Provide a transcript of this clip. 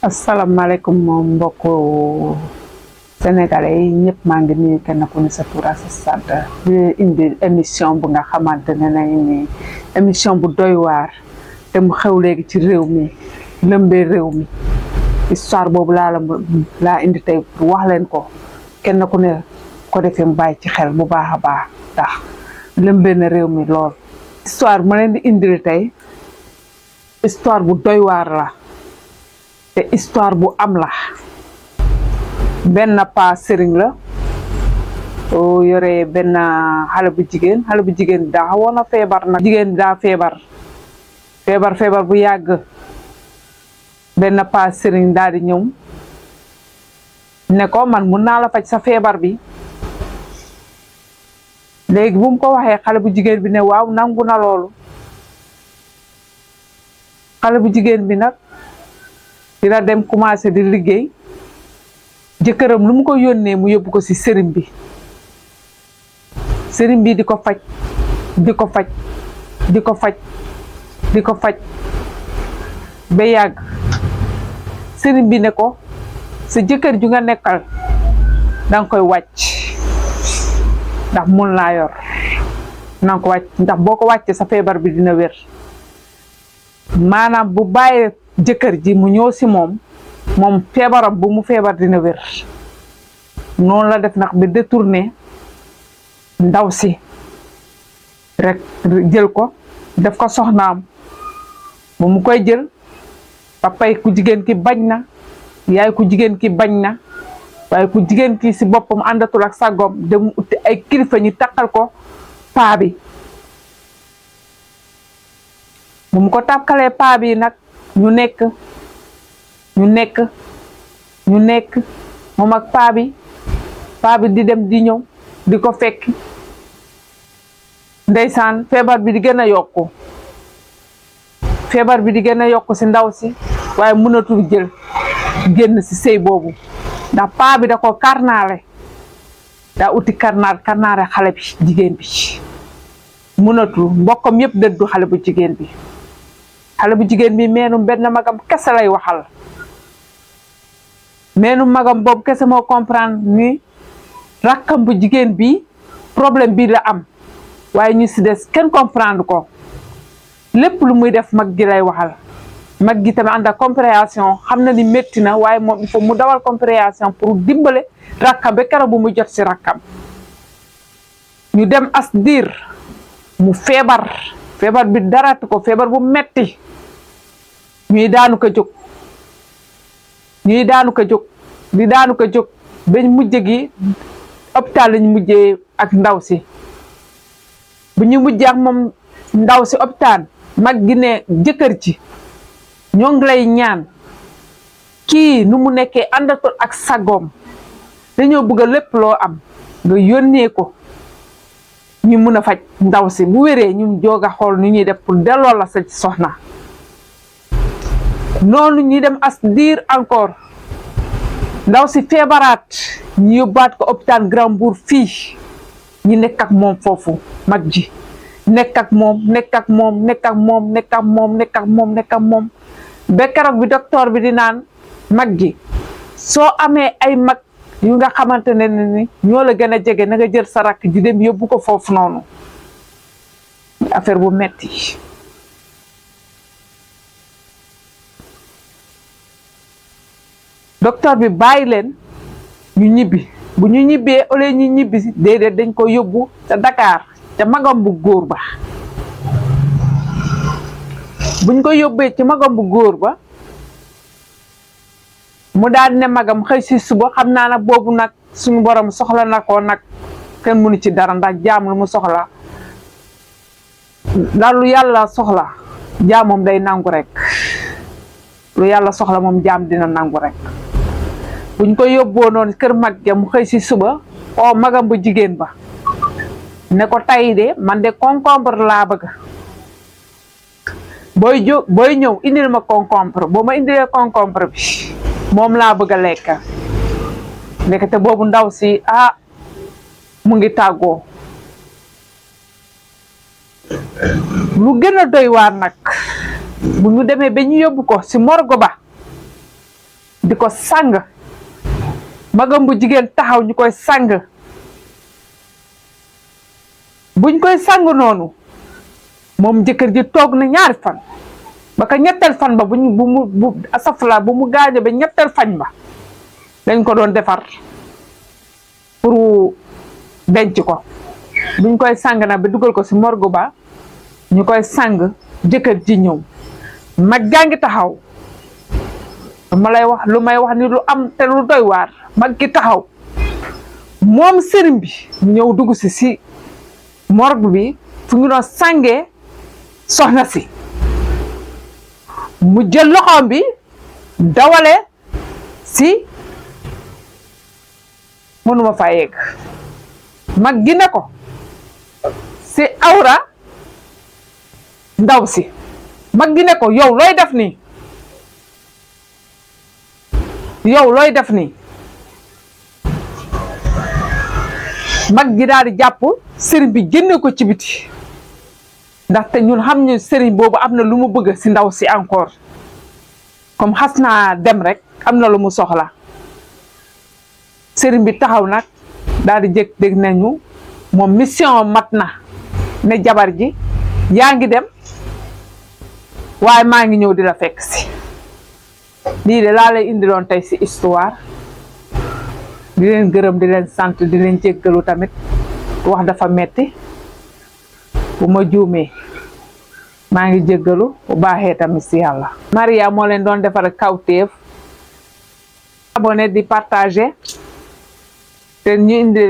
asalaamaaleykum mbokku sénégalais yi ñëpp maa ngi nuyu kenn ku ne sa tur ak sa sant di indi émission bu nga xamante ne ni émission bu doy waar te mu xew léegi ci réew mi lëmbee réew mi histoire boobu laa indi tey pour wax leen ko kenn ku ne ko defee mu bàyyi ci xel bu baax a baax ndax lëmbee na réew mi lool. histoire bu ma leen di indil tey histoire bu doy waar la. te histoire bu am la benn pa sëriñ la o yore benn xale bu jigéen daa xawoon a feebar nag jigéen daa feebar bu yàgg benn pa sëriñ daal di ñëw ne ko man mun naa la faj sa feebar bi léegi bu mu ko waxee xale bu jigéen bi ne waaw nangu na loolu xale bu jigéen bi nag dina dem commencé di liggéey jëkkëram lu mu ko yónnee mu yóbbu ko ci sëriñ bi di ko faj ba yàgg sëriñ bi ne ko sa jëkkër ju nga nekkal danga koy wàcc ndax mun laa yor danga ko wàcc ndax boo ko wàccee sa feebar bi dina wér maanaam bu bàyyee jëkkër ji mu ñëw si moom feebaram bu mu feebar dina wér noonu la def nag ba détourné ndaw si rek jël ko def ko soxnaam bu mu koy jël papay ku jigéen ki bañ na yaay ku jigéen ki bañ na waaye ku jigéen ki si boppam àndatul ak sagom dem utti ay kilifa ñi takkal ko paa bi bu mu ko takkalee paa bi nag ñu nekk moom ak paa bi di dem di ñëw di ko fekk ndeysaan feebar bi di gën a yokku ci ndaw si waaye mënatul jël génn ci sëy boobu ndax paa bi da ko karnaale daa uti karnaare xale bi jigéen bi mënatul mbokkam yépp dëddu xale bu jigéen bi meenum benn magam kese lay waxal meenum magam boobu kese moo comprendre ni rakkam bu jigéen bi problème bi la am waaye ñu si des kenn comprendre ko lépp lu muy def mag gi lay waxal mag gi tamit ànd ak compréhension xam na ni métti na waaye moom il faut mu dawal compréhension pour dimbale rakkam ba keroog bu mu jot si rakkam ñu dem as diir mu feebar bi daratu ko feebar bu metti ñuy daanu ko jóg bañ mujj gi hôpital lañ mujjee ak ndaw si bu ñu mujjee ak moom ndaw si hôpital mag gi ne jëkkër ci ñoo ngi lay ñaan kii nu mu nekkee àndatul ak sagoom dañoo bëgg lépp loo am nga yónnee ko ñu mun a faj ndaw si bu wéree ñu joog a xool nu ñuy def pour delloo la sa soxna noonu ñuy dem as diir encore ndaw si feebaraat ñu yóbbaat ko hôpital Grand Mbour fii ñu nekk ak moom foofu mag ji nekk ak moom ba keroog bi docteur bi di naan mag ji soo amee ay mag yu nga xamante ne ni ñoo la gën a jege na nga jël sa rakk ji dem yóbbu ko foofu noonu affaire bu metti docteur bi bàyyi leen ñu ñibbi bu ñu ñibbee au lieu ñu ñibbi déedéet dañ ko yóbbu ca Dakar ca magam bu góor ba buñ ko yóbbee ci magam bu góor ba mu daal ne magam xëy si suba xam naa nag boobu nag suñu borom soxla na ko nag kenn mënu ci dara ndax jaam lu mu soxla ndax lu yàlla soxla jaam moom day nangu rek lu yàlla soxla moom jaam dina nangu rek buñ ko yóbboo noonu kër mag ja mu xëy si suba o magam bu jigéen ba ne ko tay de man de concombre laa bëgg booy ñëw indil ma concombre boo ma indilee concombre bi moom laa bëgg a lekk ndekete boobu ndaw si mu ngi tàggoo lu gën a doy waar nag bu ñu demee ba ñu yóbbu ko si morgue ba di ko sang magam bu jigéen taxaw ñu koy sang buñ koy sang noonu moom jëkkër ji toog na ñaari fan ba ka ñetteel fan ba bu mu gaaño ba ñetteel fañ ba dañ ko doon defar pour denc ko buñ koy sang na ba dugal ko ci morgue ba ñu koy sang jëkkër ji ñëw mag jaa ngi taxaw lu may wax ni lu am te lu doy waar mag gi taxaw moom sëriñ bi ñëw dugg ci morgue bi fu ñu doon sangee soxna si mu jël loxoom bi dawale ci mënuma fa yegg mag gi ne ko ci awra ndaw si mag gi ne ko yow looy def nii mag gi daal di jàpp sëriñ bi génne ko ci biti ndaxte ñun xam ñu sëriñ boobu am na lu mu bëgg ci ndaw si encore comme xas naa dem rek am na lu mu soxla sëriñ bi taxaw nag daal di jëkk dégg nañu moom mission mat na ne jabar ji yaa ngi dem waaye maa ngi ñëw di la fekk si lii de laa lay indiloon tey ci histoire di leen gërëm di leen sant di leen jéggalu tamit wax dafa metti bu ma juumee maa ngi jéggalu bu baaxee tamit ci yàlla. Maria moo leen doon defar kawteef abonné di partager te ñu indi